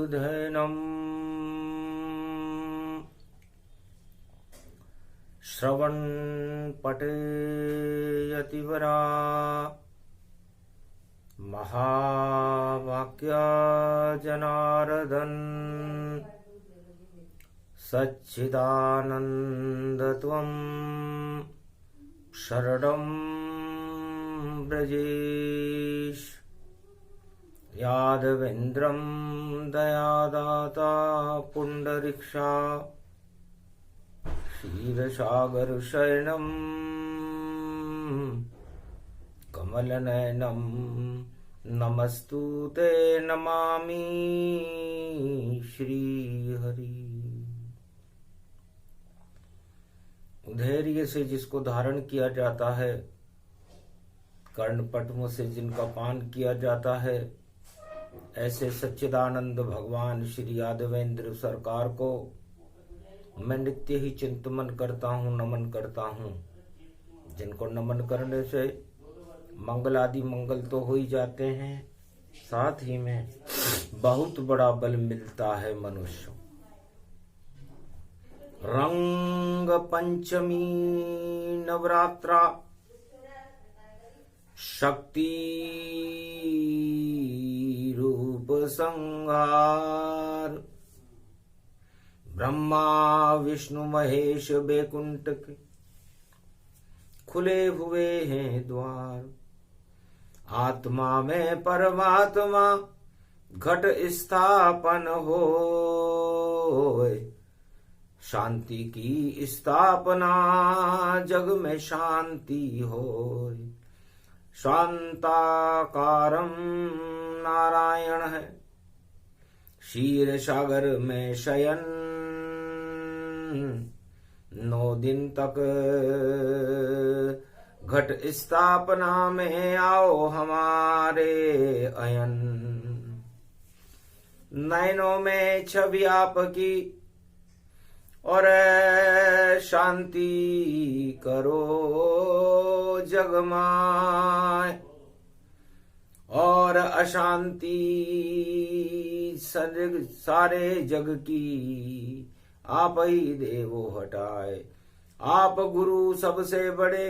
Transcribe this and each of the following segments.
धैनम् श्रवण पठेयतिवरा महावाक्या जनार्दन सच्चिदानन्दत्वं शरणं ब्रजेश यादवेन्द्रं दयादाता पुण्डरीक्षा क्षीरसागरशयनं कमलनयनं नमस्तुते नमामि श्रीहरि। धैर्य से जिसको धारण किया जाता है, कर्णपद्म से जिनका पान किया जाता है, ऐसे सच्चिदानंद भगवान श्री यादवेंद्र सरकार को मैं नित्य ही चिंतन करता हूँ, नमन करता हूँ। जिनको नमन करने से मंगल आदि मंगल तो हो ही जाते हैं, साथ ही में बहुत बड़ा बल मिलता है मनुष्य। रंग पंचमी नवरात्रा शक्ति रूप संहार, ब्रह्मा विष्णु महेश बैकुंठ के खुले हुए हैं द्वार। आत्मा में परमात्मा घट स्थापन हो, शांति की स्थापना जग में शांति हो। शांताकारं नारायण है, क्षीर सागर में शयन। 9 दिन तक घट स्थापना में आओ हमारे अयन। नयनों में छवि आपकी और शांति करो जगमाए, और अशांति सारे जग की आप ही देवो हटाए। आप गुरु सबसे बड़े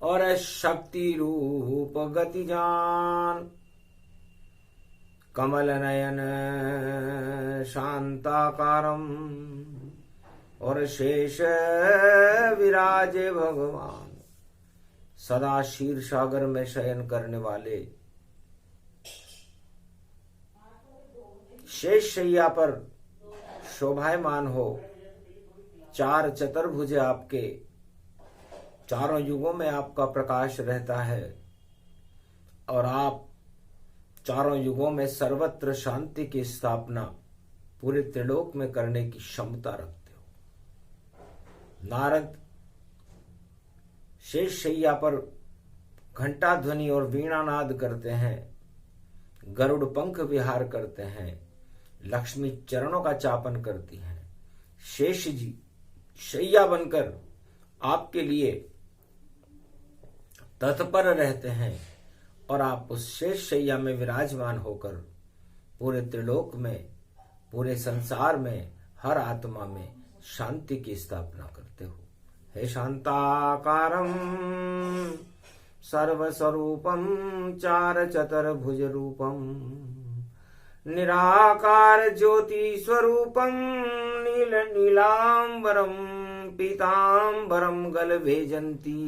और शक्ति रूप गति जान। कमल नयन शांताकारम और शेष विराजे भगवान। सदा क्षीर सागर में शयन करने वाले, शेष शैया पर शोभायमान हो। 4 चतुर्भुज आपके, चारों युगों में आपका प्रकाश रहता है, और आप चारों युगों में सर्वत्र शांति की स्थापना पूरे त्रिलोक में करने की क्षमता रखते हो। नारद शेष शैया पर घंटा ध्वनि और वीणानाद करते हैं, गरुड़ पंख विहार करते हैं, लक्ष्मी चरणों का चापन करती हैं। शेष जी शैया बनकर आपके लिए तत्पर रहते हैं, और आप उस शेष शैया में विराजमान होकर पूरे त्रिलोक में, पूरे संसार में, हर आत्मा में शांति की स्थापना करते हो। हे शांताकारं सर्वस्वरूपं चार चतुर्भुज रूपं, निराकार ज्योति स्वरूपं नील नीलांबरं पीतांबरं गलभेजंती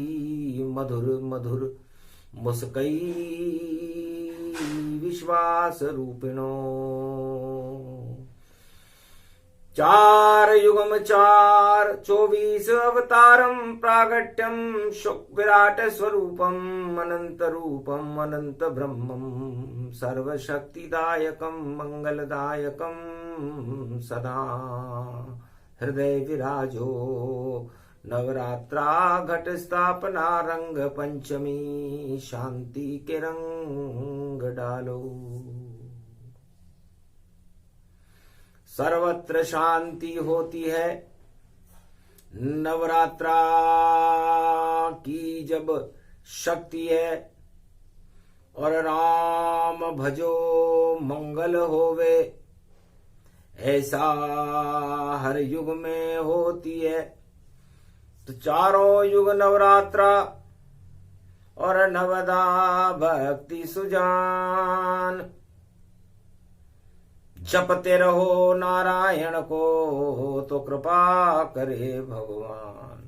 मधुर मधुर मुस्कई विश्वास रूपिणो। 4 युगम 4 24 अवतारम प्रागट्यम विराट स्वरूपम अनंत रूपम अनंत ब्रह्मम सर्वशक्तिदायकम मंगलदायकम सदा हृदय विराजो। नवरात्रा घट स्थापना रंग पंचमी शांति के रंग डालो। सर्वत्र शांति होती है। नवरात्रा की जब शक्ति है और राम भजो मंगल होवे। ऐसा हर युग में होती है। तो चारों युग नवरात्रा और नवदा भक्ति सुजान। जपते रहो नारायण को तो कृपा करे भगवान।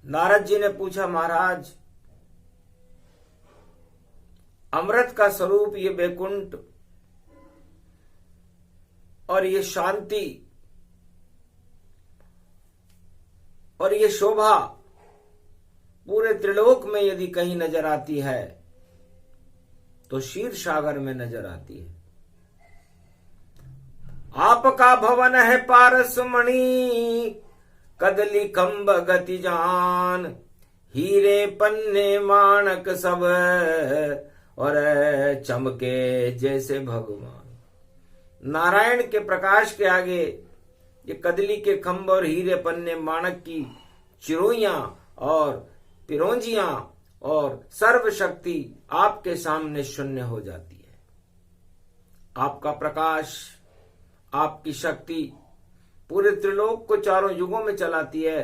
नारद जी ने पूछा, महाराज अमृत का स्वरूप ये वैकुंठ और ये शांति और ये शोभा पूरे त्रिलोक में यदि कहीं नजर आती है तो क्षीर सागर में नजर आती है। आपका भवन है पारसमणि, कदली खंभ गति जान। हीरे पन्ने माणक सब और चमके जैसे भगवान। नारायण के प्रकाश के आगे ये कदली के खंभ और हीरे पन्ने माणक की चिरोइयां और पिरोंजियां और सर्वशक्ति आपके सामने शून्य हो जाती है। आपका प्रकाश, आपकी शक्ति पूरे त्रिलोक को चारों युगों में चलाती है।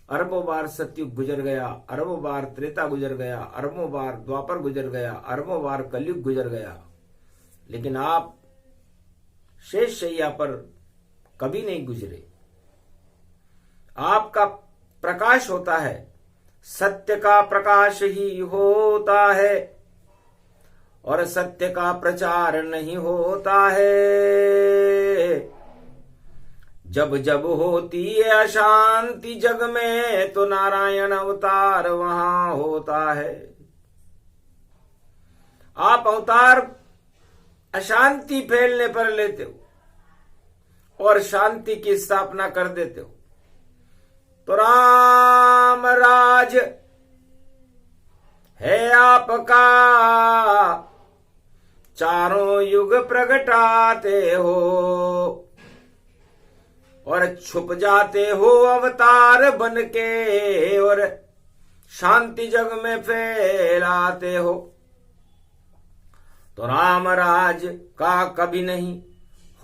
अरबों बार सतयुग गुजर गया, अरबों बार त्रेता गुजर गया, अरबों बार द्वापर गुजर गया, अरबों बार कलयुग गुजर गया, लेकिन आप शेष शैया पर कभी नहीं गुजरे। आपका प्रकाश होता है, सत्य का प्रकाश ही होता है और सत्य का प्रचार नहीं होता है। जब जब होती है अशांति जग में तो नारायण अवतार वहां होता है। आप अवतार अशांति फैलने पर लेते हो और शांति की स्थापना कर देते हो। तो राम राज है आपका, चारों युग प्रगटाते हो और छुप जाते हो अवतार बनके और शांति जग में फैलाते हो। तो राम राज का कभी नहीं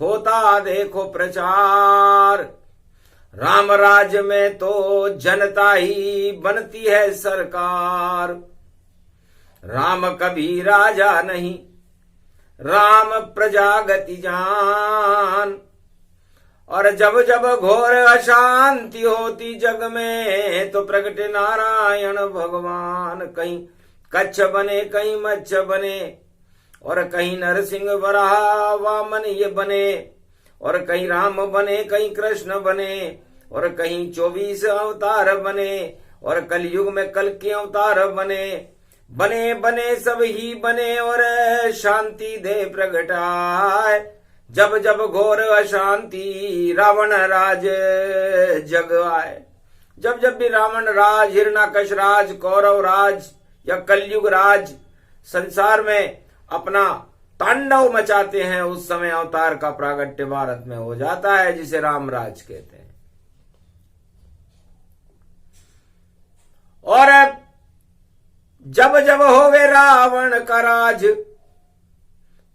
होता देखो प्रचार। राम राज में तो जनता ही बनती है सरकार। राम कभी राजा नहीं, राम प्रजागति जान। और जब जब घोर अशांति होती जग में तो प्रगटे नारायण भगवान। कहीं कच्छ बने, कहीं मच्छ बने और कहीं नरसिंह वराह वामन ये बने और कहीं राम बने, कहीं कृष्ण बने और कहीं 24 अवतार बने और कलयुग में कल के अवतार बने। बने बने सब ही बने और शांति दे प्रगटाए। जब जब घोर अशांति रावण राज जग आए। जब जब भी रावण राज, हिरण्यकश राज, कौरव राज या कलयुग राज संसार में अपना तांडव मचाते हैं, उस समय अवतार का प्रागट्य भारत में हो जाता है, जिसे राम राज कहते हैं। और जब जब होवे रावण का राज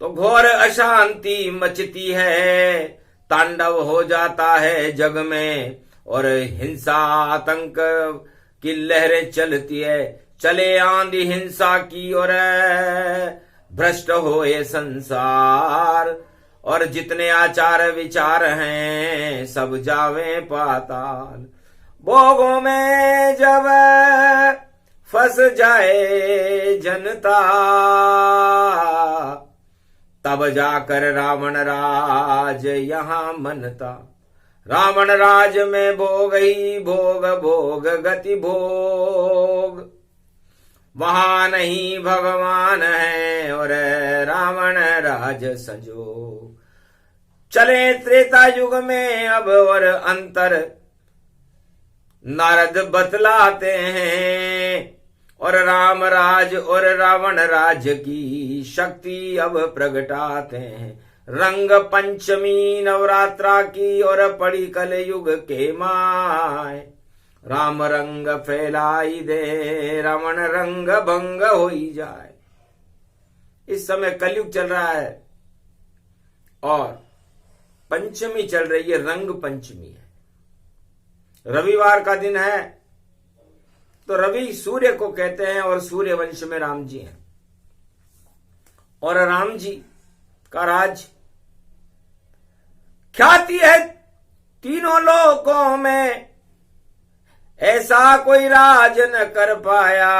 तो घोर अशांति मचती है, तांडव हो जाता है जग में और हिंसा आतंक की लहरें चलती है। चले आंधी हिंसा की और भ्रष्ट हो ये संसार और जितने आचार विचार हैं सब जावे पाताल। भोगों में जब फंस जाए जनता तब जाकर रावण राज यहाँ मनता। रावण राज में भोग ही भोग, भोग गति भोग। वहां नहीं भगवान है और रावण राज सजो। चले त्रेता युग में अब और अंतर नारद बतलाते हैं और राम राज और रावण राज की शक्ति अब प्रगटाते हैं। रंग पंचमी नवरात्रा की और पड़ी कल युग के माय। राम रंग फैलाई दे, रावण रंग भंग होई जाए। इस समय कलयुग चल रहा है और पंचमी चल रही है, रंग पंचमी है। रविवार का दिन है, तो रवि सूर्य को कहते हैं और सूर्य वंश में राम जी हैं। और राम जी का राज ख्याति है तीनों लोकों में, ऐसा कोई राज न कर पाया,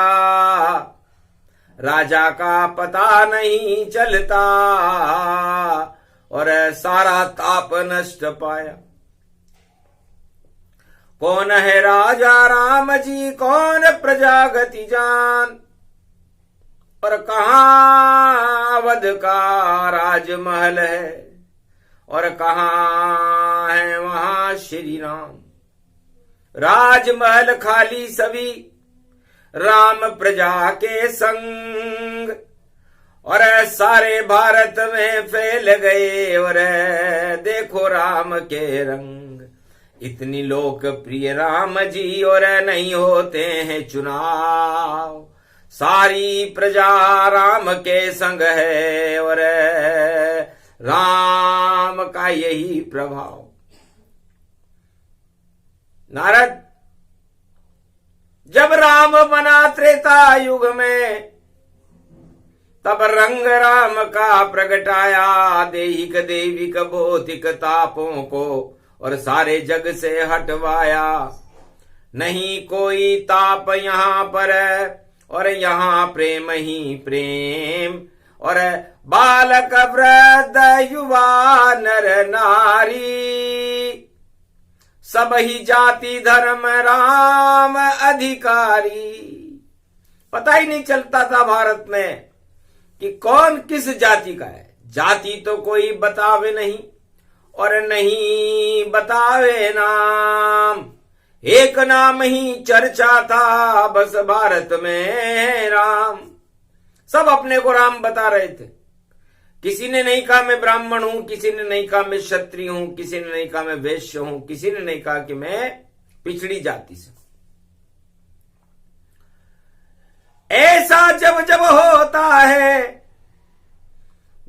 राजा का पता नहीं चलता और सारा ताप नष्ट पाया। कौन है राजा राम जी, कौन प्रजा गति जान, और कहाँ अवध का राजमहल है और कहाँ है वहां श्री राम। राजमहल खाली सभी राम प्रजा के संग, और सारे भारत में फैल गए और देखो राम के रंग। इतनी लोकप्रिय राम जी और नहीं होते हैं चुनाव, सारी प्रजा राम के संग है और राम का यही प्रभाव। नारद, जब राम बना त्रेता युग में, तब रंग राम का प्रगटाया, देहिक देविक भौतिक तापों को और सारे जग से हटवाया। नहीं कोई ताप यहाँ पर और यहाँ प्रेम ही प्रेम, और बालक वृद्ध युवा नर नारी, सब ही जाति धर्म राम अधिकारी। पता ही नहीं चलता था भारत में कि कौन किस जाति का है। जाति तो कोई बतावे नहीं और नहीं बतावे नाम, एक नाम ही चर्चा था बस भारत में राम। सब अपने को राम बता रहे थे। किसी ने नहीं कहा मैं ब्राह्मण हूं, किसी ने नहीं कहा मैं क्षत्रिय हूं, किसी ने नहीं कहा मैं वैश्य हूं, किसी ने नहीं कहा कि मैं पिछड़ी जाति से। ऐसा जब जब होता है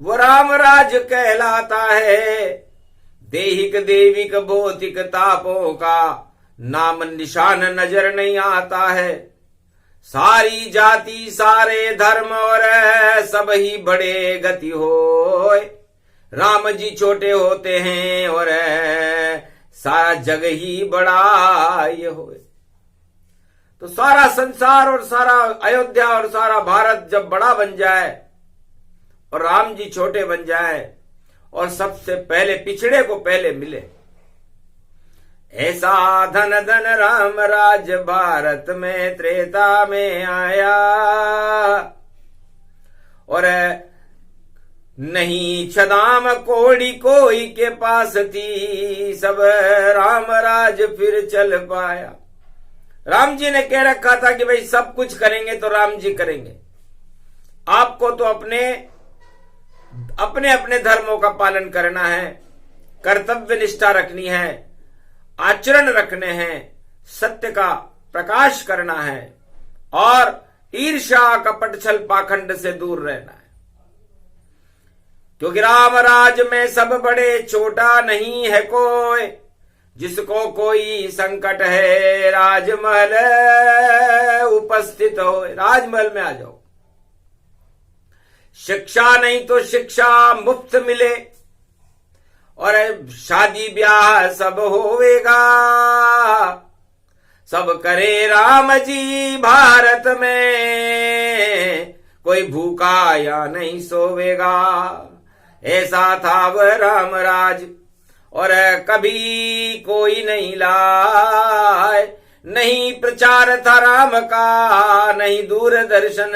वो राम राज कहलाता है। देहिक देविक भौतिक तापों का नाम निशान नजर नहीं आता है। सारी जाति सारे धर्म और सब ही बड़े गति होए, राम जी छोटे होते हैं और सारा जग ही बड़ा ये होए। तो सारा संसार और सारा अयोध्या और सारा भारत जब बड़ा बन जाए और राम जी छोटे बन जाए और सबसे पहले पिछड़े को पहले मिले, ऐसा धन धन राम राज भारत में त्रेता में आया। और नहीं छदाम कोड़ी कोई के पास थी, सब राम राज फिर चल पाया। राम जी ने कह रखा था कि भाई सब कुछ करेंगे तो राम जी करेंगे। आपको तो अपने अपने अपने धर्मों का पालन करना है, कर्तव्य निष्ठा रखनी है, आचरण रखने हैं, सत्य का प्रकाश करना है और ईर्ष्या कपट छल पाखंड से दूर रहना है। क्योंकि राम राज में सब बड़े, छोटा नहीं है कोई। जिसको कोई संकट है राजमहल उपस्थित हो, राजमहल में आ जाओ। शिक्षा नहीं तो शिक्षा मुफ्त मिले और शादी ब्याह सब होवेगा। सब करे राम जी भारत में, कोई भूखा या नहीं सोवेगा। ऐसा था वह राम राज और कभी कोई नहीं लाए। नहीं प्रचार था राम का, नहीं दूरदर्शन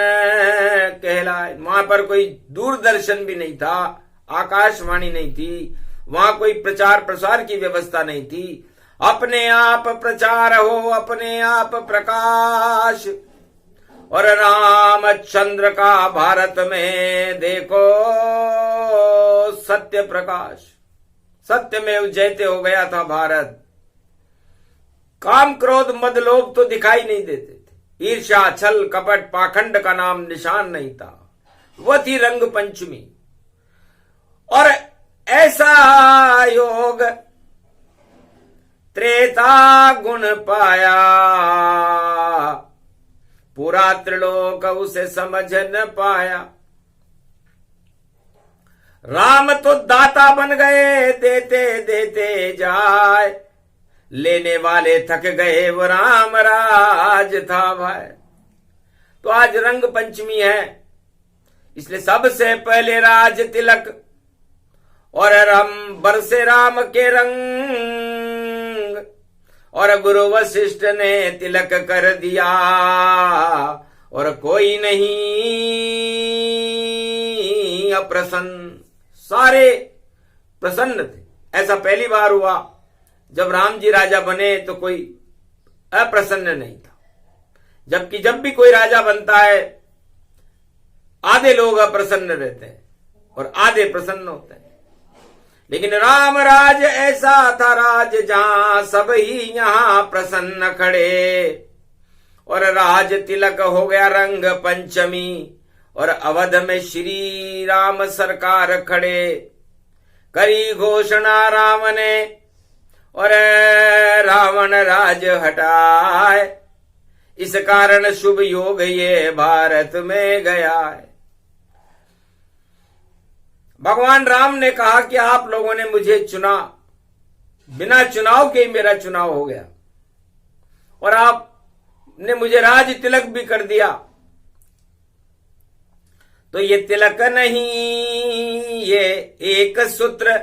कहलाए। वहां पर कोई दूरदर्शन भी नहीं था, आकाशवाणी नहीं थी, वहां कोई प्रचार प्रसार की व्यवस्था नहीं थी। अपने आप प्रचार हो, अपने आप प्रकाश। और रामचंद्र का भारत में देखो सत्य प्रकाश, सत्य में जयते हो गया था भारत। काम क्रोध मद लोभ तो दिखाई नहीं देते थे। ईर्ष्या छल कपट पाखंड का नाम निशान नहीं था। वह थी रंग पंचमी। और ऐसा योग त्रेता गुण पाया, पूरा त्रिलोक उसे समझ न पाया। राम तो दाता बन गए, देते देते जाए, लेने वाले थक गए, वो राम राज था भाई। तो आज रंग पंचमी है, इसलिए सबसे पहले राज तिलक और हम बरसे राम के रंग, और गुरु वशिष्ठ ने तिलक कर दिया, और कोई नहीं अप्रसन्न। सारे प्रसन्न थे। ऐसा पहली बार हुआ जब राम जी राजा बने तो कोई अप्रसन्न नहीं था, जबकि जब भी कोई राजा बनता है आधे लोग अप्रसन्न रहते हैं और आधे प्रसन्न होते हैं। लेकिन राम राज ऐसा था राज जहां सब ही यहां प्रसन्न खड़े, और राज तिलक हो गया रंग पंचमी, और अवध में श्री राम सरकार खड़े। करी घोषणा राम ने और रावण राज हटाए, इस कारण शुभ योग ये भारत में गया है। भगवान राम ने कहा कि आप लोगों ने मुझे चुना, बिना चुनाव के ही मेरा चुनाव हो गया, और आपने मुझे राज तिलक भी कर दिया। तो ये तिलक नहीं, ये एक सूत्र,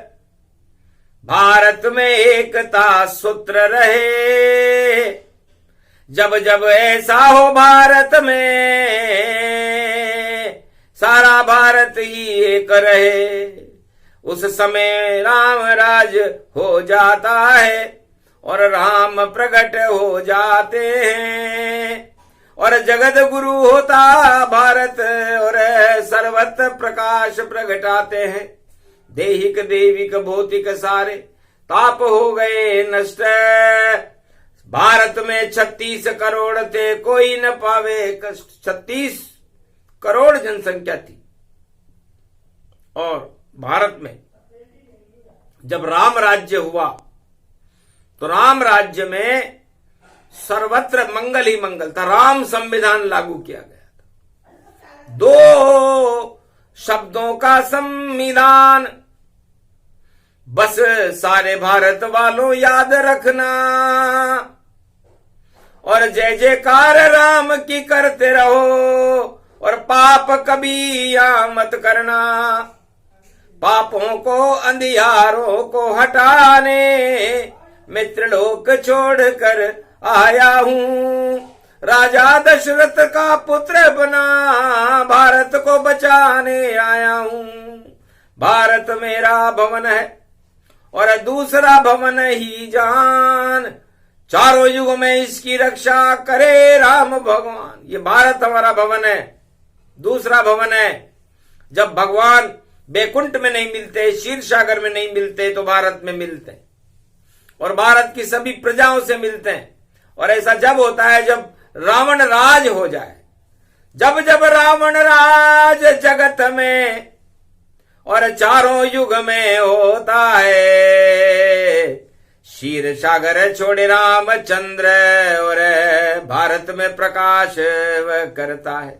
भारत में एकता सूत्र रहे। जब जब ऐसा हो भारत में, सारा भारत ही एक रहे, उस समय राम राज हो जाता है और राम प्रकट हो जाते हैं, और जगत गुरु होता भारत, और सर्वत्र प्रकाश प्रगटाते हैं। देहिक देविक भौतिक सारे ताप हो गए नष्ट, भारत में 36 करोड़ थे, कोई न पावे कष्ट। 36 करोड़ जनसंख्या थी, और भारत में जब राम राज्य हुआ तो राम राज्य में सर्वत्र मंगल ही मंगल था। राम संविधान लागू किया गया था, 2 शब्दों का संविधान, बस सारे भारत वालों याद रखना, और जय जयकार राम की करते रहो, और पाप कभी या मत करना। पापों को अंधियारों को हटाने मित्रलोक छोड़कर आया हूं, राजा दशरथ का पुत्र बना भारत को बचाने आया हूं। भारत मेरा भवन है और दूसरा भवन ही जान, चारों युग में इसकी रक्षा करे राम भगवान। ये भारत हमारा भवन है, दूसरा भवन है। जब भगवान बैकुंठ में नहीं मिलते, क्षीर सागर में नहीं मिलते, तो भारत में मिलते हैं, और भारत की सभी प्रजाओं से मिलते हैं। और ऐसा जब होता है जब रावण राज हो जाए, जब जब रावण राज जगत में और चारों युग में होता है, क्षीर सागर छोड़े रामचंद्र और भारत में प्रकाश वह करता है।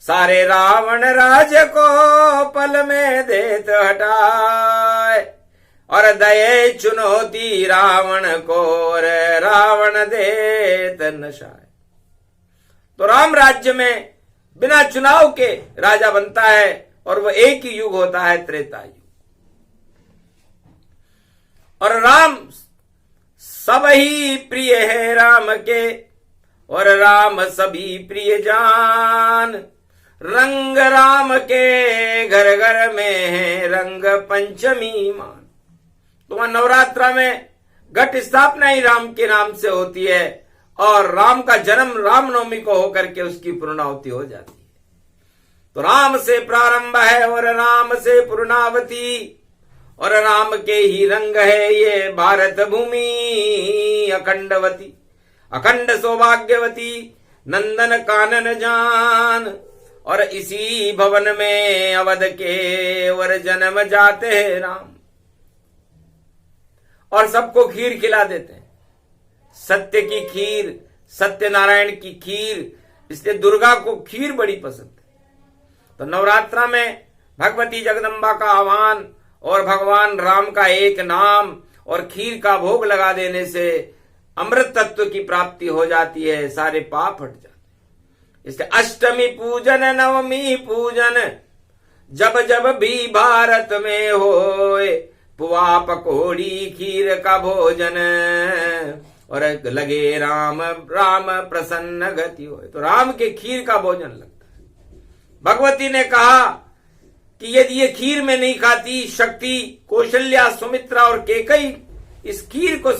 सारे रावण राज को पल में देत हटाए, और दये चुनौती रावण को रावण देत नशाए। तो राम राज्य में बिना चुनाव के राजा बनता है, और वह एक ही युग होता है, त्रेता युग। और राम सब ही प्रिय है राम के, और राम सभी प्रिय जान। रंग राम के घर घर में है रंग पंचमी मान। तो वहां नवरात्रा में घट स्थापना ही राम के नाम से होती है, और राम का जन्म रामनवमी को होकर के उसकी पूर्णाहुति हो जाती है। तो राम से प्रारंभ है और राम से पूर्णावती, और राम के ही रंग है ये भारत भूमि अखंडवती। अखंड सौभाग्यवती नंदन कानन जान, और इसी भवन में अवध के वर जन्म जाते हैं राम। और सबको खीर खिला देते हैं, सत्य की खीर, सत्यनारायण की खीर, इसलिए दुर्गा को खीर बड़ी पसंद है। तो नवरात्रा में भगवती जगदम्बा का आह्वान और भगवान राम का एक नाम और खीर का भोग लगा देने से अमृत तत्व की प्राप्ति हो जाती है, सारे पाप हट जाते हैं। इसलिए अष्टमी पूजन, नवमी पूजन, जब जब भी भारत में होए, पुआ पकौड़ी खीर का भोजन, और लगे राम राम प्रसन्न गति होए। तो राम के खीर का भोजन लगता है। भगवती ने कहा कि यदि ये खीर में नहीं खाती, शक्ति, कौशल्या, सुमित्रा और केकई इस खीर को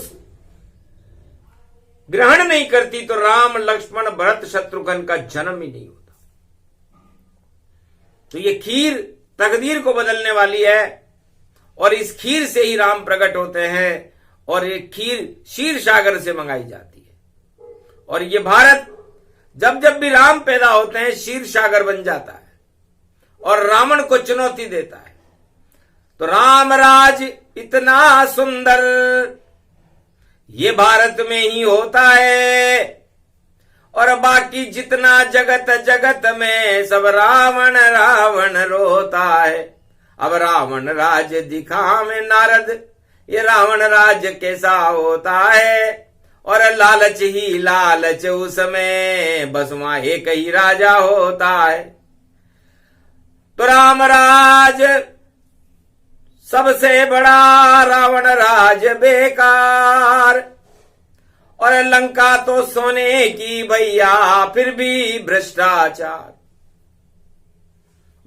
ग्रहण नहीं करती, तो राम, लक्ष्मण, भरत, शत्रुघ्न का जन्म ही नहीं होता। तो ये खीर तकदीर को बदलने वाली है, और इस खीर से ही राम प्रकट होते हैं, और ये खीर क्षीर सागर से मंगाई जाती है। और ये भारत जब जब भी राम पैदा होते हैं क्षीर सागर बन जाता है और रावण को चुनौती देता है। तो राम राज इतना सुंदर ये भारत में ही होता है, और बाकी जितना जगत जगत में सब रावण रावण रोता है। अब रावण राज दिखा में नारद, ये रावण राज कैसा होता है, और लालच ही लालच उसमें, बस वहां एक ही राजा होता है। तो राम राज सबसे बड़ा, रावण राज बेकार, और लंका तो सोने की भैया फिर भी भ्रष्टाचार।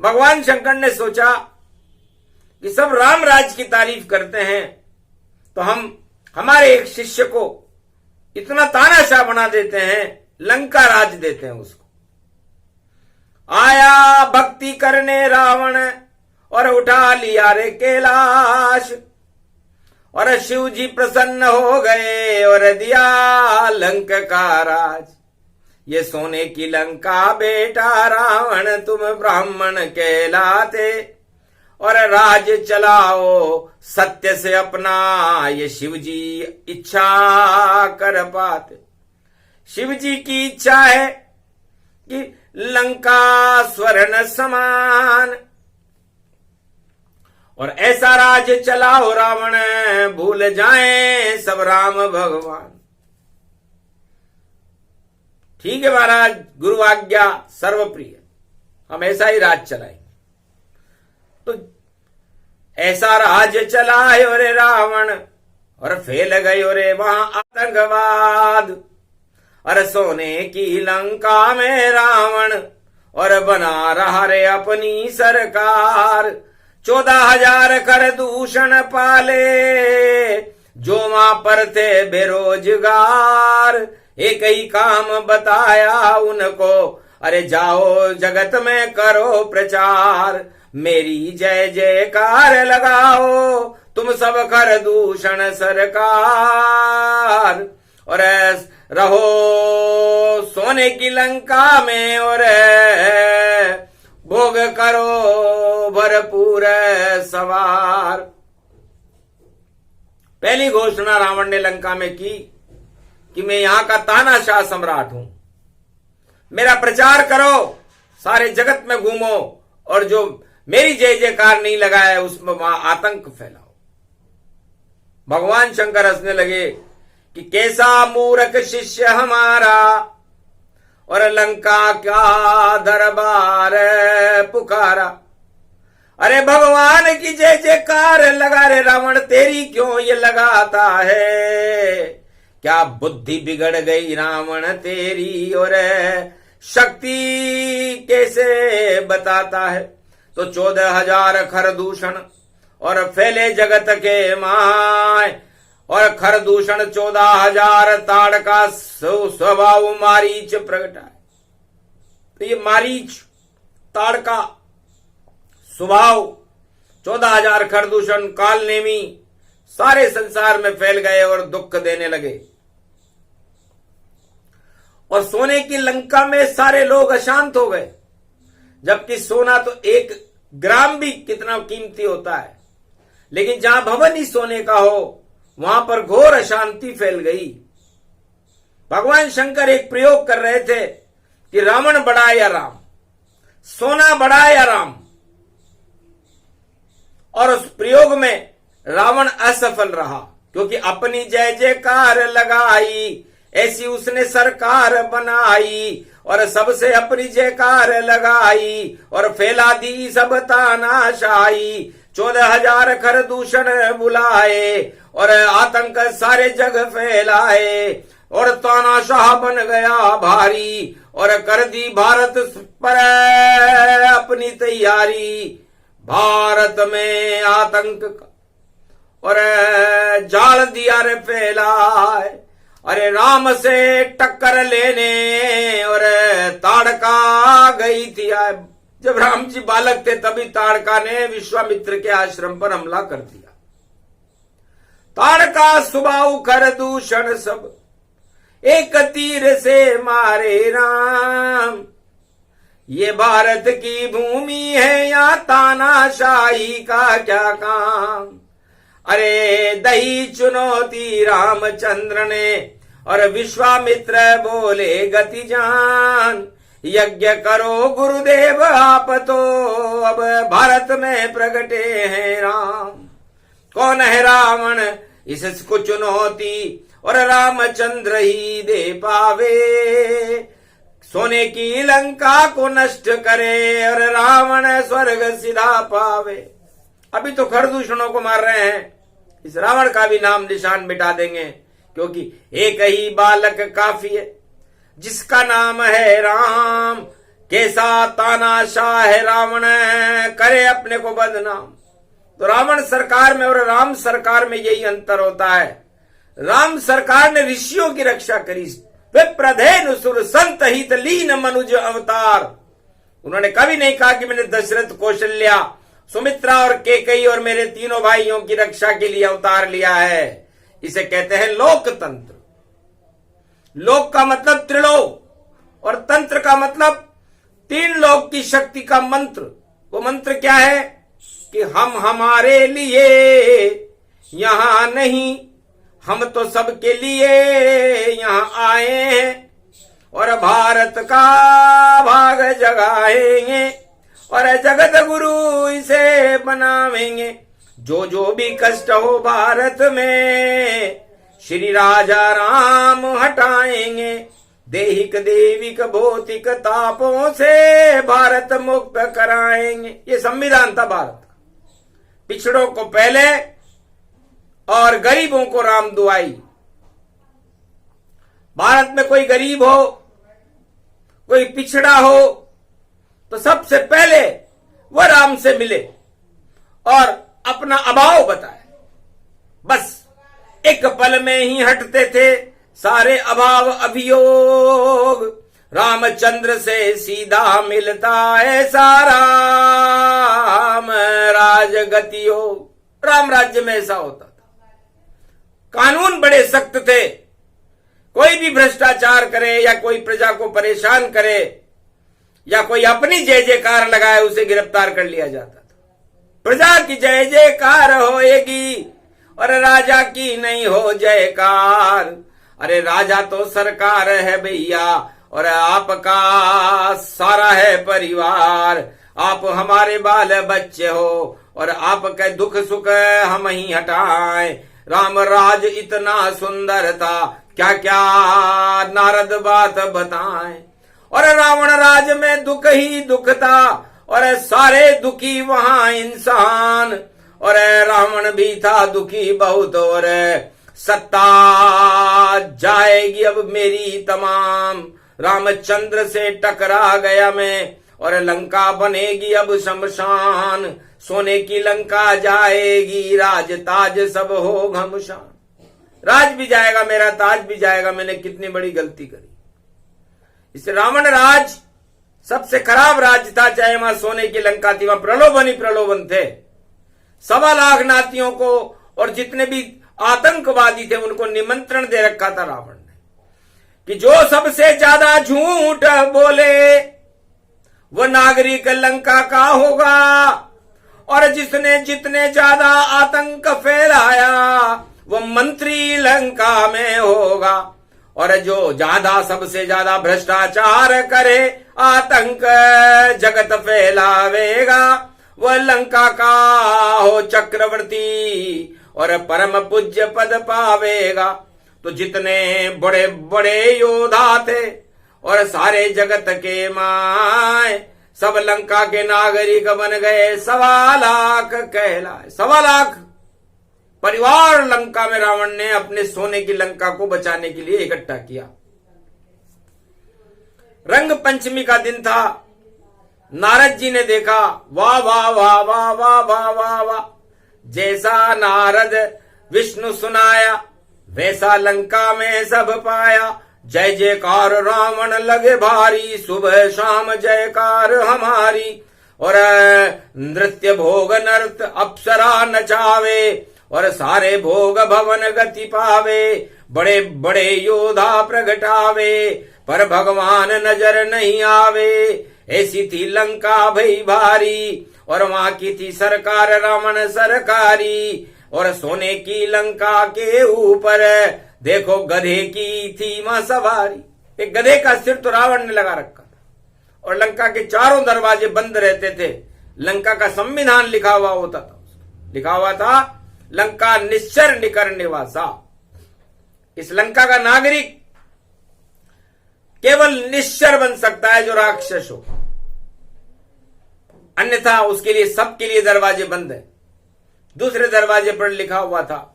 भगवान शंकर ने सोचा कि सब राम राज की तारीफ करते हैं, तो हम हमारे एक शिष्य को इतना तानाशाह बना देते हैं, लंका राज देते हैं उसको। आया भक्ति करने रावण और उठा लिया रे कैलाश, और शिव जी प्रसन्न हो गए और दिया लंक का राज। ये सोने की लंका बेटा रावण तुम ब्राह्मण कहलाते, और राज चलाओ सत्य से अपना, ये शिव जी इच्छा कर पाते। शिव जी की इच्छा है कि लंका स्वर्ण समान, और ऐसा राज चलाओ रावण भूल जाएं सब राम भगवान। ठीक है महाराज, गुरु आज्ञा सर्वप्रिय, हम ऐसा ही राज चलाएंगे। तो ऐसा राज चलायो रे रावण, और फैल गयो रे वहां आतंकवाद। और सोने की लंका में रावण, और बना रहा रे अपनी सरकार। 14,000 कर दूषण पाले, जो वहां पर थे बेरोजगार। एक ही काम बताया उनको, अरे जाओ जगत में करो प्रचार। मेरी जय जयकार लगाओ तुम सब कर दूषण सरकार, और रहो सोने की लंका में, और भोग करो भरपूर सवार। पहली घोषणा रावण ने लंका में की कि मैं यहां का तानाशाह सम्राट हूं, मेरा प्रचार करो, सारे जगत में घूमो, और जो मेरी जय जयकार नहीं लगा है उसमें वहां आतंक फैलाओ। भगवान शंकर हंसने लगे कि कैसा मूर्ख शिष्य हमारा, और लंका का दरबार पुकारा। अरे भगवान की जय जयकार लगा रे रावण, तेरी क्यों ये लगाता है? क्या बुद्धि बिगड़ गई रावण तेरी, और शक्ति कैसे बताता है? तो 14,000 खरदूषण और फैले जगत के माय, और खरदूषण 14,000 ताड़का स्वभाव मारीच प्रगटा है। तो ये मारीच ताड़का स्वभाव 14,000 खरदूषण कालनेमी सारे संसार में फैल गए और दुख देने लगे, और सोने की लंका में सारे लोग अशांत हो गए। जबकि सोना तो 1 ग्राम भी कितना कीमती होता है। लेकिन जहां भवन ही सोने का हो वहां पर घोर अशांति फैल गई। भगवान शंकर एक प्रयोग कर रहे थे कि रावण बड़ा या राम, सोना बड़ा या राम, और उस प्रयोग में रावण असफल रहा, क्योंकि अपनी जय जयकार लगाई, ऐसी उसने सरकार बनाई, और सबसे अपनी जयकार लगाई, और फैला दी सब तानाशाही। 14,000 खर दूषण बुलाए, और आतंक सारे जग फैलाए, और तानाशाह बन गया भारी, और कर दी भारत पर अपनी तैयारी। भारत में आतंक का और जाल दिया रे फैलाए, अरे राम से टक्कर लेने और ताड़का गई थी। जब राम जी बालक थे तभी ताड़का ने विश्वामित्र के आश्रम पर हमला कर दिया। ताड़का सुबाऊ कर दूषण सब, एक तीर से मारे राम। ये भारत की भूमि है, या तानाशाही का क्या काम। अरे दही चुनौती रामचंद्र ने, और विश्वामित्र बोले गति जान। यज्ञ करो गुरुदेव आप तो, अब भारत में प्रगटे हैं राम। कौन है रावण इसको चुनौती, और रामचंद्र ही दे पावे। सोने की लंका को नष्ट करे, और रावण स्वर्ग सिधा पावे। अभी तो खरदूषणों को मार रहे हैं, इस रावण का भी नाम निशान मिटा देंगे, क्योंकि एक ही बालक काफी है जिसका नाम है राम। कैसा तानाशाह है रावण, करे अपने को बदनाम। तो रावण सरकार में और राम सरकार में यही अंतर होता है। राम सरकार ने ऋषियों की रक्षा करी, वे प्रधेन सुर संत हित लीन मनुज अवतार। उन्होंने कभी नहीं कहा कि मैंने दशरथ, कौशल्या, सुमित्रा और केकई और मेरे तीनों भाइयों की रक्षा के लिए अवतार लिया है। इसे कहते हैं लोकतंत्र। लोक का मतलब त्रिलोक, और तंत्र का मतलब 3 लोक की शक्ति का मंत्र। वो मंत्र क्या है कि हम हमारे लिए यहां नहीं, हम तो सबके लिए यहां आए हैं, और भारत का भाग जगाएंगे, और जगत गुरु इसे बनावेंगे। जो भी कष्ट हो भारत में, श्री राजा राम हटाएंगे। देहिक देविक भौतिक तापों से भारत मुक्त कराएंगे। ये संविधान था भारत का। पिछड़ों को पहले और गरीबों को राम दुआई। भारत में कोई गरीब हो, कोई पिछड़ा हो, तो सबसे पहले वह राम से मिले और अपना अभाव बताए। बस एक पल में ही हटते थे सारे अभाव अभियोग। रामचंद्र से सीधा मिलता है सारा राम राजगति हो। राम राज्य में ऐसा होता था, कानून बड़े सख्त थे। कोई भी भ्रष्टाचार करे या कोई प्रजा को परेशान करे या कोई अपनी जय जयकार लगाए, उसे गिरफ्तार कर लिया जाता था। प्रजा की जय जयकार होएगी और राजा की नहीं हो जयकार। अरे राजा तो सरकार है भैया, और आपका सारा है परिवार। आप हमारे बाल बच्चे हो और आपके दुख सुख हम ही हटाएं। राम राज इतना सुंदर था, क्या क्या नारद बात बताएं। और रावण राज में दुख ही दुख था, और सारे दुखी वहां इंसान। और रावण भी था दुखी बहुत, और सत्ता जाएगी अब मेरी तमाम। रामचंद्र से टकरा गया मैं, और लंका बनेगी अब शमशान। सोने की लंका जाएगी, राज ताज सब हो घमशान। राज भी जाएगा मेरा, ताज भी जाएगा, मैंने कितनी बड़ी गलती करी। इस रावण राज सबसे खराब राज था। चाहे वहां सोने की लंका थी, वहां प्रलोभन ही प्रलोभन थे। 1.25 लाख नातियों को और जितने भी आतंकवादी थे उनको निमंत्रण दे रखा था रावण ने कि जो सबसे ज्यादा झूठ बोले वो नागरिक लंका का होगा। और जिसने जितने ज्यादा आतंक फैलाया वो मंत्री लंका में होगा। और जो ज्यादा सबसे ज्यादा भ्रष्टाचार करे, आतंक जगत फैलावेगा, वह लंका का हो चक्रवर्ती और परम पूज्य पद पावेगा। तो जितने बड़े बड़े योद्धा थे और सारे जगत के माए, सब लंका के नागरिक बन गए। 1.25 लाख कहलाए। 1.25 लाख परिवार लंका में रावण ने अपने सोने की लंका को बचाने के लिए इकट्ठा किया। रंग पंचमी का दिन था। नारद जी ने देखा, वाह वाह वाह वाह वाह वाह वाह वाह, जैसा नारद विष्णु सुनाया वैसा लंका में सब पाया। जय जयकार रावण लगे भारी, सुबह शाम जयकार हमारी। और नृत्य भोग नर्त अप्सरा नचावे, और सारे भोग भवन गति पावे। बड़े बड़े योद्धा प्रगटावे, पर भगवान नजर नहीं आवे। ऐसी थी लंका भई भारी, और वहां की थी सरकार रावण सरकारी। और सोने की लंका के ऊपर देखो गधे की थी मां सवारी। एक गधे का सिर तो रावण ने लगा रखा था, और लंका के चारों दरवाजे बंद रहते थे। लंका का संविधान लिखा हुआ होता था, लिखा हुआ था लंका निश्चर निकर निवासा। इस लंका का नागरिक केवल निश्चर बन सकता है जो राक्षस हो, अन्यथा उसके लिए सबके लिए दरवाजे बंद है। दूसरे दरवाजे पर लिखा हुआ था,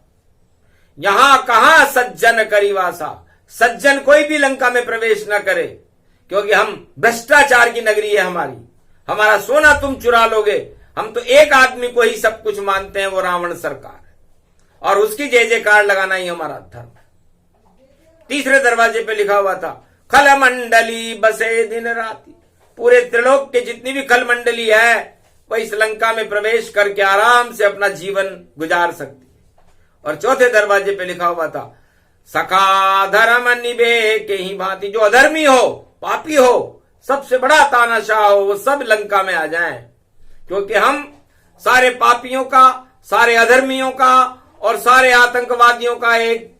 यहां कहां सज्जन करीवासा। सज्जन कोई भी लंका में प्रवेश न करे, क्योंकि हम भ्रष्टाचार की नगरी है हमारी। हमारा सोना तुम चुरा लोगे। हम तो एक आदमी को ही सब कुछ मानते हैं, वो रावण सरकार है, और उसकी जय जयकार लगाना ही हमारा धर्म है। तीसरे दरवाजे पे लिखा हुआ था, खल मंडली बसे दिन राति। पूरे त्रिलोक के जितनी भी खल मंडली है वह इस लंका में प्रवेश करके आराम से अपना जीवन गुजार सकती है। और चौथे दरवाजे पे लिखा हुआ था, सखा धर्म निभे के ही भांति। जो अधर्मी हो, पापी हो, सबसे बड़ा तानाशाह हो, वो सब लंका में आ जाएं, क्योंकि हम सारे पापियों का, सारे अधर्मियों का और सारे आतंकवादियों का एक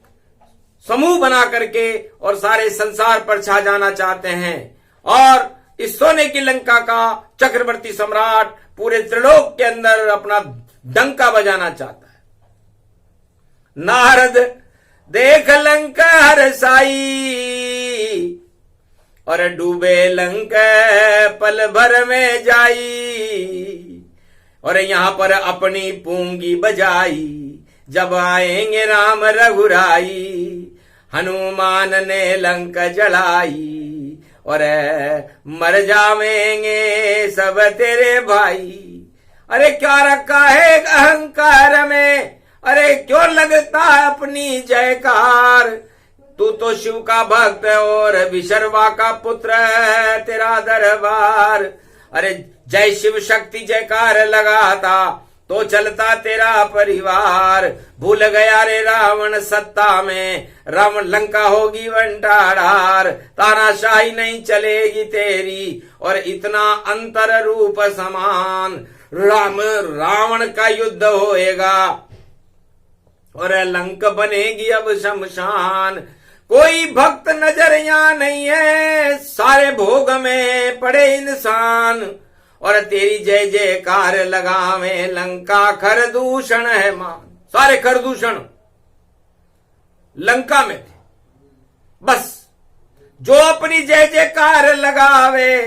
समूह बना करके और सारे संसार पर छा जाना चाहते हैं। और इस सोने की लंका का चक्रवर्ती सम्राट पूरे त्रिलोक के अंदर अपना डंका बजाना चाहता है। नारद देख लंका हरसाई, और डूबे लंका पल भर में जाई। और यहां पर अपनी पूंगी बजाई, जब आएंगे राम रघुराई। हनुमान ने लंका जलाई, और मर जावेंगे सब तेरे भाई। अरे क्या रखा है अहंकार में, अरे क्यों लगता है अपनी जयकार। तू तो शिव का भक्त और विशर्वा का पुत्र है, तेरा दरबार। अरे जय शिव शक्ति जयकार लगाता तो चलता तेरा परिवार। भूल गया रे रावण सत्ता में, रावण लंका होगी वंटाढ़ार। तानाशाही नहीं चलेगी तेरी, और इतना अंतर रूप समान। रावण का युद्ध होएगा, और लंका बनेगी अब शमशान। कोई भक्त नजर यहां नहीं है, सारे भोग में पड़े इंसान। और तेरी जय जयकार लगावे लंका खरदूषण है मान। सारे खरदूषण लंका में थे, बस जो अपनी जय जयकार लगावे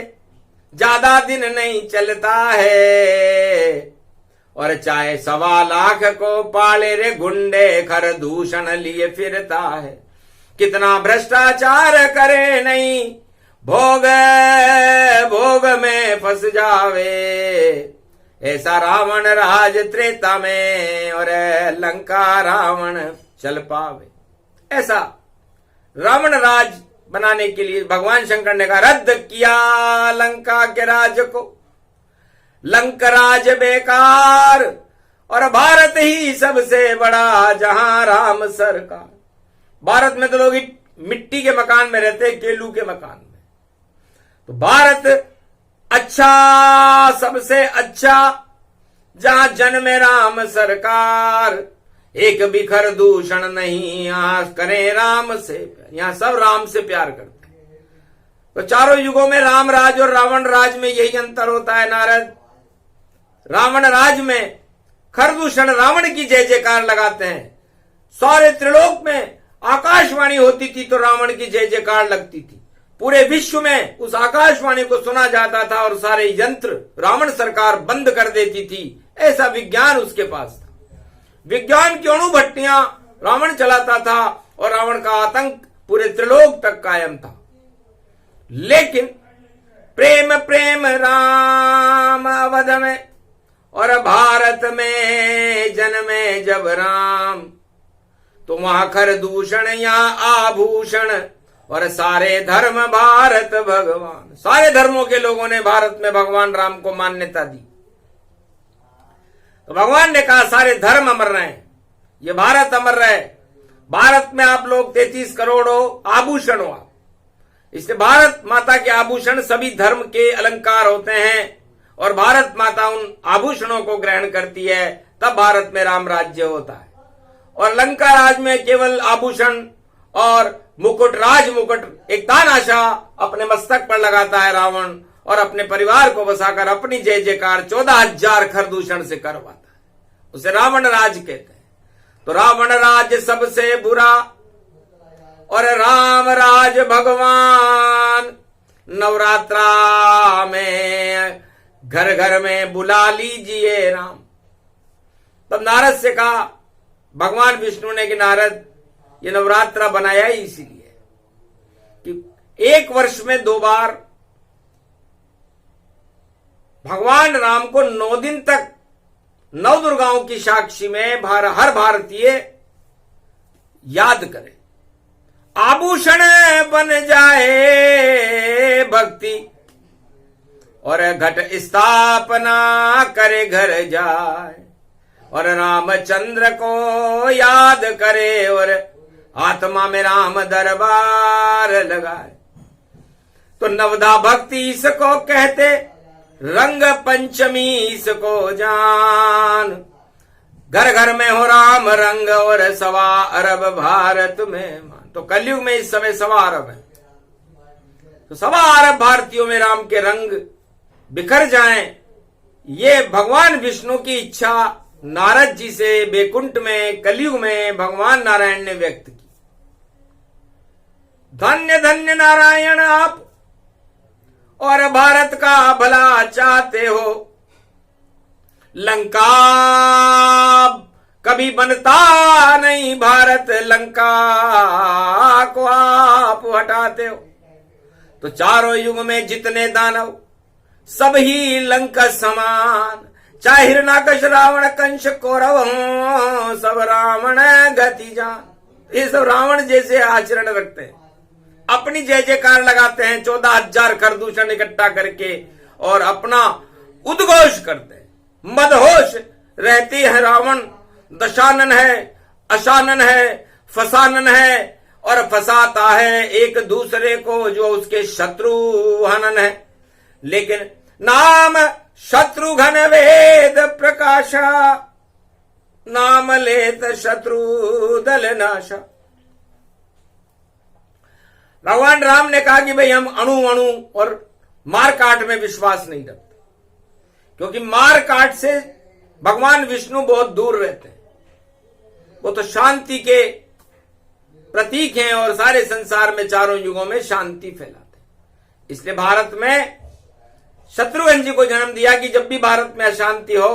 ज्यादा दिन नहीं चलता है। और चाहे 1.25 लाख को पाले रे गुंडे, खरदूषण लिए फिरता है। कितना भ्रष्टाचार करे नहीं, भोग भोग में फंस जावे। ऐसा रावण राज त्रेता में, और लंका रावण चल पावे। ऐसा रावण राज बनाने के लिए भगवान शंकर ने कहा, रद्द किया लंका के राज को। लंका राज बेकार, और भारत ही सबसे बड़ा जहां राम सरकार। भारत में तो लोग मिट्टी के मकान में रहते, केलू के मकान में। तो भारत अच्छा सबसे अच्छा जहां जन्मे राम सरकार, एक बिखर दूषण नहीं यहां करें राम से प्यार। यहां सब राम से प्यार करते हैं। तो चारों युगों में राम राज और रावण राज में यही अंतर होता है नारद। रावण राज में खरदूषण रावण की जय जयकार लगाते हैं। सारे त्रिलोक में आकाशवाणी होती थी तो रावण की जय जयकार लगती थी। पूरे विश्व में उस आकाशवाणी को सुना जाता था और सारे यंत्र रावण सरकार बंद कर देती थी। ऐसा विज्ञान उसके पास था। विज्ञान की अणु भट्टियां रावण चलाता था और रावण का आतंक पूरे त्रिलोक तक कायम था। लेकिन प्रेम प्रेम राम अवध में और भारत में जन्मे जब राम, तो वहां खरदूषण यहां आभूषण और सारे धर्म भारत भगवान। सारे धर्मों के लोगों ने भारत में भगवान राम को मान्यता दी। तो भगवान ने कहा सारे धर्म अमर रहे, ये भारत अमर रहे। भारत में आप लोग 33 करोड़ हो, आभूषण हो। इसलिए भारत माता के आभूषण सभी धर्म के अलंकार होते हैं और भारत माता उन आभूषणों को ग्रहण करती है, तब भारत में राम राज्य होता है। और लंका राज में केवल आभूषण और मुकुट, राज मुकुट, एक तानाशाह अपने मस्तक पर लगाता है रावण और अपने परिवार को बसाकर अपनी जय जयकार 14,000 खरदूषण से करवाता है। उसे रावण राज कहते हैं। तो रावण राज सबसे बुरा और राम राज भगवान। नवरात्रा में घर घर में बुला लीजिए राम। तब नारद से कहा भगवान विष्णु ने कि नारद, ये नवरात्रा बनाया ही इसीलिए कि एक वर्ष में 2 बार भगवान राम को 9 दिन तक 9 दुर्गाओं की साक्षी में हर भारतीय याद करे। आभूषण बन जाए भक्ति और घट स्थापना करे घर जाए और रामचंद्र को याद करे और आत्मा में राम दरबार लगाए। तो नवदा भक्ति इसको कहते, रंग पंचमी इसको जान। घर घर में हो राम रंग और 1.25 अरब भारत में मान। तो कलयुग में इस समय 1.25 अरब है। तो 1.25 अरब भारतीयों में राम के रंग बिखर जाएं, ये भगवान विष्णु की इच्छा नारद जी से बैकुंठ में कलयुग में भगवान नारायण ने व्यक्त की। धन्य धन्य नारायण आप और भारत का भला चाहते हो। लंका कभी बनता नहीं, भारत लंका को आप हटाते हो। तो चारों युग में जितने दानव सब ही लंका समान, चाहे हिरणाकश रावण कंस कौरव हो, सब रावण गति जान। ये सब रावण जैसे आचरण रखते हैं, अपनी जय जयकार लगाते हैं 14,000 खरदूषण इकट्ठा करके और अपना उद्घोष करते हैं। मदहोश रहती है रावण, दशानन है, अशानन है, फसानन है और फसाता है एक दूसरे को जो उसके शत्रुहनन है। लेकिन नाम शत्रुघ्न वेद प्रकाशा, नाम लेत शत्रु दल नाशा। भगवान राम ने कहा कि भाई हम अणु अणु और मार काट में विश्वास नहीं रखते, क्योंकि मार काट से भगवान विष्णु बहुत दूर रहते हैं। वो तो शांति के प्रतीक हैं और सारे संसार में चारों युगों में शांति फैलाते हैं। इसलिए भारत में शत्रुघ्न जी को जन्म दिया कि जब भी भारत में अशांति हो,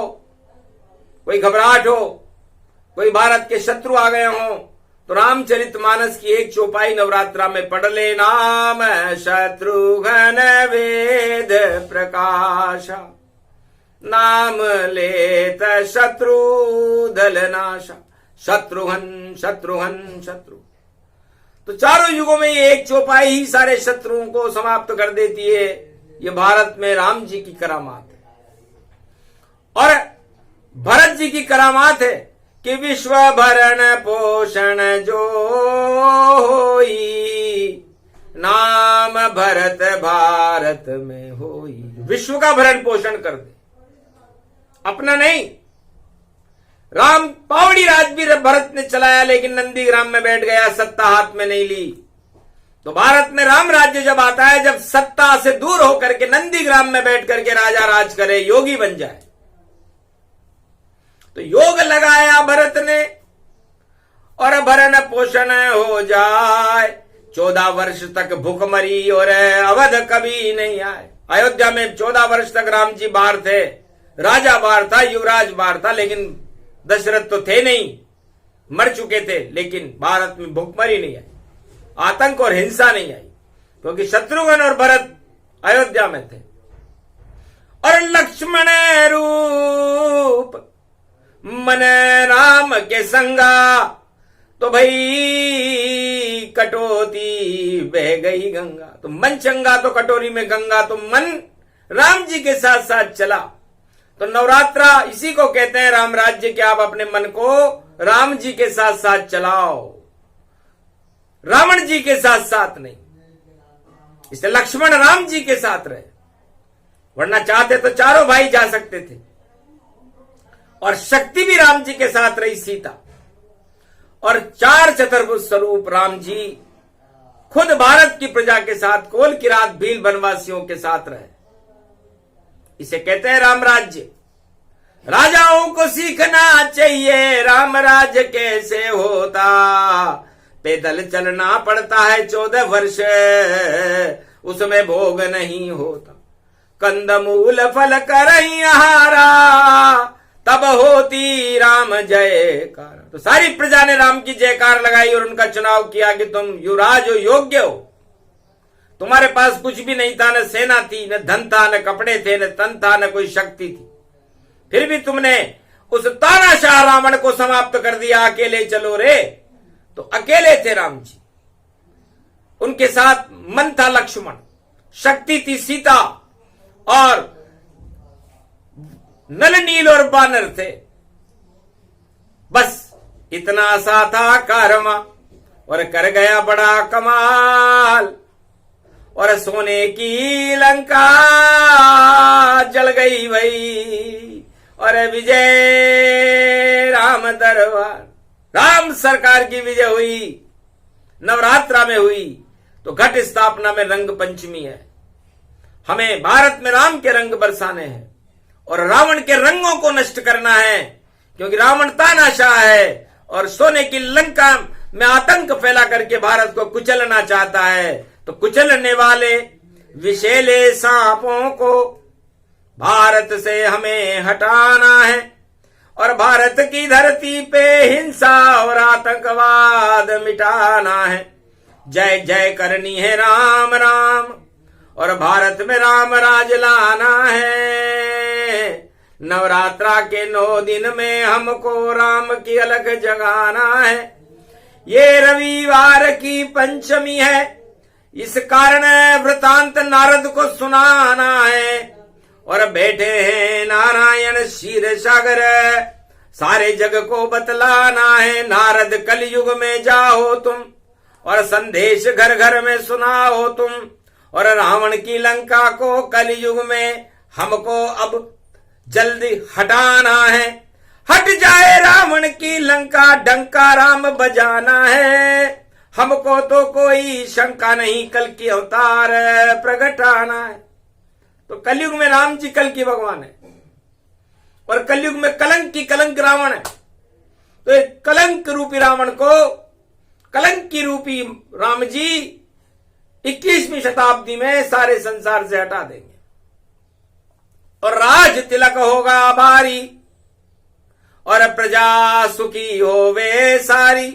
कोई घबराहट हो, कोई भारत के शत्रु आ गए हों, तो रामचरितमानस की एक चौपाई नवरात्रा में पढ़ ले। नाम शत्रुघ्न वेद प्रकाशा, नाम लेत शत्रु दल नाशा। शत्रुघ्न शत्रुघ्न शत्रु। तो चारों युगों में ये एक चौपाई ही सारे शत्रुओं को समाप्त कर देती है। ये भारत में राम जी की करामात है। और भरत जी की करामात है कि विश्व भरण पोषण जो होई, नाम भरत भारत में होई। विश्व का भरण पोषण कर दे, अपना नहीं। राम पावड़ी राज भी भरत ने चलाया, लेकिन नंदीग्राम में बैठ गया, सत्ता हाथ में नहीं ली। तो भारत में राम राज्य जब आता है, जब सत्ता से दूर होकर के नंदीग्राम में बैठ करके राजा राज करे, योगी बन जाए। तो योग लगाया भरत ने और भरण पोषण हो जाए। 14 वर्ष तक भूखमरी और अवध कभी नहीं आए। अयोध्या में 14 वर्ष तक राम जी बाहर थे, राजा बाहर था, युवराज बाहर था, लेकिन दशरथ तो थे नहीं, मर चुके थे। लेकिन भारत में भूखमरी नहीं आई, आतंक और हिंसा नहीं आई, क्योंकि शत्रुघ्न और भरत अयोध्या में थे। और लक्ष्मण रूप मन राम के संगा, तो भाई कटोती बह गई गंगा। तो मन चंगा तो कटोरी में गंगा, तो मन राम जी के साथ साथ चला। तो नवरात्रा इसी को कहते हैं राम राज्य, कि आप अपने मन को राम जी के साथ साथ चलाओ, रावण जी के साथ साथ नहीं। इसलिए लक्ष्मण राम जी के साथ रहे, वरना चाहते तो चारों भाई जा सकते थे। और शक्ति भी राम जी के साथ रही, सीता। और 4 चतुर्भुज स्वरूप राम जी खुद भारत की प्रजा के साथ कोल किरात भील वनवासियों के साथ रहे। इसे कहते हैं राम राज्य। राजाओं को सीखना चाहिए राम राज्य कैसे होता। पैदल चलना पड़ता है 14 वर्ष, उसमें भोग नहीं होता। कंदमूल फल करही आहारा, तब होती राम जयकार। तो सारी प्रजा ने राम की जयकार लगाई और उनका चुनाव किया कि तुम युवराज हो, योग्य हो। तुम्हारे पास कुछ भी नहीं था, न सेना थी, न धन था, न कपड़े थे, न तन था, न कोई शक्ति थी। फिर भी तुमने उस तानाशाह रावण को समाप्त कर दिया। अकेले चलो रे। तो अकेले थे राम जी, उनके साथ मन था लक्ष्मण, शक्ति थी सीता, और नल नील और बानर थे। बस इतना सा था कर्मा, और कर गया बड़ा कमाल। और सोने की लंका जल गई वही, और विजय राम दरबार। राम सरकार की विजय हुई, नवरात्रा में हुई। तो घट स्थापना में रंग पंचमी है। हमें भारत में राम के रंग बरसाने हैं और रावण के रंगों को नष्ट करना है, क्योंकि रावण तानाशाह है और सोने की लंका में आतंक फैला करके भारत को कुचलना चाहता है। तो कुचलने वाले विषैले सांपों को भारत से हमें हटाना है, और भारत की धरती पे हिंसा और आतंकवाद मिटाना है। जय जय करनी है राम राम, और भारत में राम राज लाना है। नवरात्रा के 9 दिन में हमको राम की अलग जगाना है। ये रविवार की पंचमी है, इस कारण वृतांत नारद को सुनाना है। और बैठे हैं नारायण क्षीर सागर, सारे जग को बतलाना है। नारद कलयुग में जाओ तुम, और संदेश घर घर में सुनाओ तुम। और रावण की लंका को कलयुग में हमको अब जल्दी हटाना है। हट जाए रावण की लंका, डंका राम बजाना है। हमको तो कोई शंका नहीं, कल की अवतार प्रगटाना है। तो कलयुग में राम जी कल की भगवान है, और कलयुग में कलंक की कलंक रावण है। तो एक कलंक रूपी रावण को कलंक की रूपी राम जी 21वीं शताब्दी में सारे संसार से हटा देंगे, और राज तिलक होगा भारी, और प्रजा सुखी होवे सारी।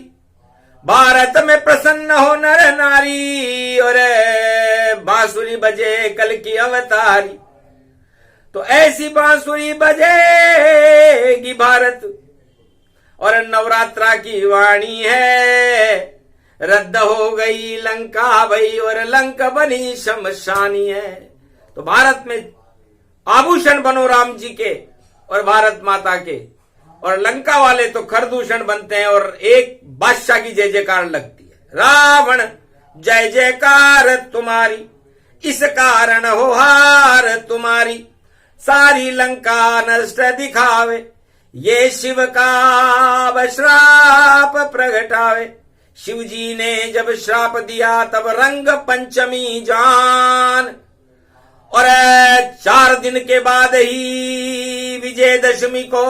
भारत में प्रसन्न हो नर नारी, और बांसुरी बजे कल की अवतारी। तो ऐसी बांसुरी बजेगी भारत, और नवरात्रा की वाणी है। रद्द हो गई लंका भई, और लंका बनी शमशानी है। तो भारत में आभूषण बनो राम जी के और भारत माता के, और लंका वाले तो खरदूषण बनते हैं, और एक बादशाह की जय जयकार लगती है। रावण जय जयकार तुम्हारी, इस कारण हो हार तुम्हारी, सारी लंका नष्ट दिखावे। ये शिव का श्राप प्रगटावे। शिव जी ने जब श्राप दिया तब रंग पंचमी जान, और 4 दिन के बाद ही विजयदशमी को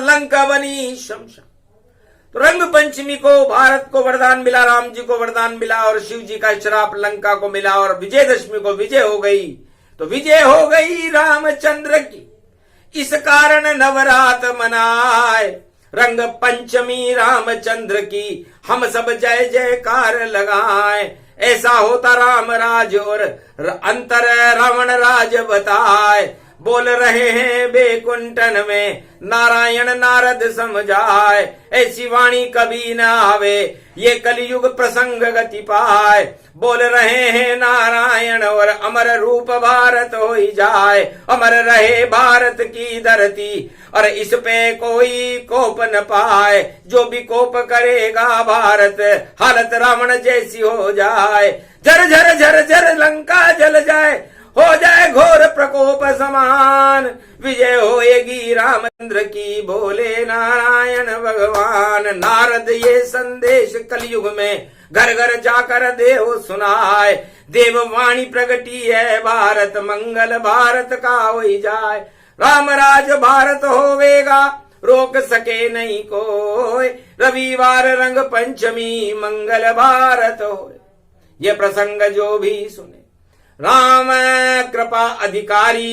लंका बनी शमशान। तो रंग पंचमी को भारत को वरदान मिला, राम जी को वरदान मिला, और शिव जी का श्राप लंका को मिला, और विजयदशमी को विजय हो गई। तो विजय हो गई रामचंद्र की, इस कारण नवरात मनाए। रंग पंचमी रामचंद्र की हम सब जय जयकार लगाए। ऐसा होता राम राज और अंतर रावण राज बताए। बोल रहे हैं बेकुंठन में नारायण नारद समझाए। ऐसी वाणी कभी न आवे ये कलयुग प्रसंग गति पाए। बोल रहे हैं नारायण और अमर रूप भारत हो जाए। अमर रहे भारत की धरती और इस पे कोई कोप न पाए। जो भी कोप करेगा भारत हालत रावण जैसी हो जाए। झर झर झर झर लंका जल जाए, हो जाए घोर प्रकोप समान। विजय होएगी रामचंद्र की बोले नारायण भगवान। नारद ये संदेश कलयुग में घर घर जाकर देव सुनाए। देववाणी प्रगटी है भारत मंगल भारत का हो जाए। राम राज भारत होवेगा रोक सके नहीं कोई। रविवार रंग पंचमी मंगल भारत हो। ये प्रसंग जो भी सुने राम कृपा अधिकारी,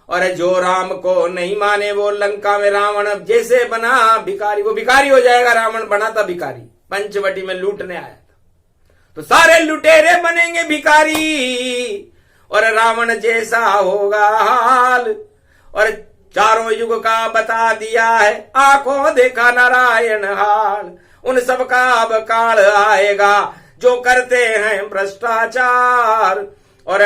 और जो राम को नहीं माने वो लंका में रावण जैसे बना भिखारी। वो भिखारी हो जाएगा, रावण बना था भिखारी, पंचवटी में लूटने आया था। तो सारे लुटेरे बनेंगे भिखारी और रावण जैसा होगा हाल। और चारों युग का बता दिया है, आंखों देखा नारायण हाल। उन सब का अब काल आएगा जो करते हैं भ्रष्टाचार, और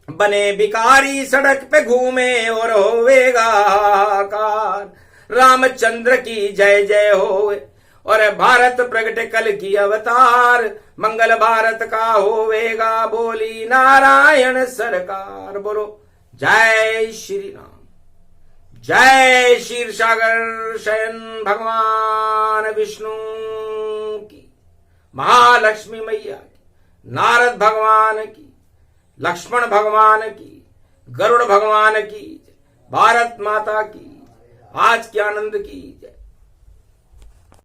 बने भिखारी सड़क पे घूमे और होवेगा हाहाकार। रामचंद्र की जय जय होवे और भारत प्रगट कल की अवतार। मंगल भारत का होवेगा बोली नारायण सरकार। बोलो जय श्री राम, जय क्षीर सागर शयन भगवान विष्णु की, महालक्ष्मी मैया की, नारद भगवान की, लक्ष्मण भगवान की, गरुड़ भगवान की, भारत माता की, आज के आनंद की जय।